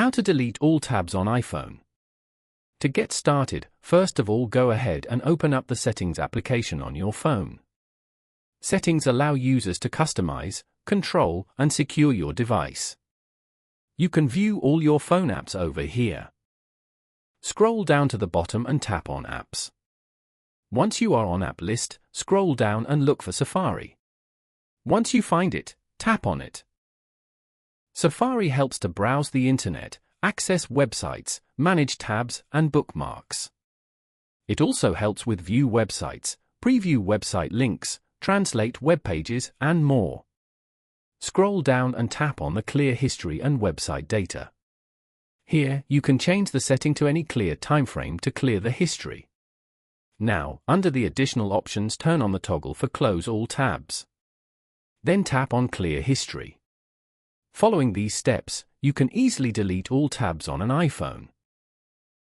How to delete all tabs on iPhone. To get started, first of all go ahead and open up the Settings application on your phone. Settings allow users to customize, control, and secure your device. You can view all your phone apps over here. Scroll down to the bottom and tap on Apps. Once you are on App List, scroll down and look for Safari. Once you find it, tap on it. Safari helps to browse the internet, access websites, manage tabs, and bookmarks. It also helps with view websites, preview website links, translate web pages, and more. Scroll down and tap on the Clear History and Website Data. Here, you can change the setting to any clear timeframe to clear the history. Now, under the additional options, turn on the toggle for Close All Tabs. Then tap on Clear History. Following these steps, you can easily delete all tabs on an iPhone.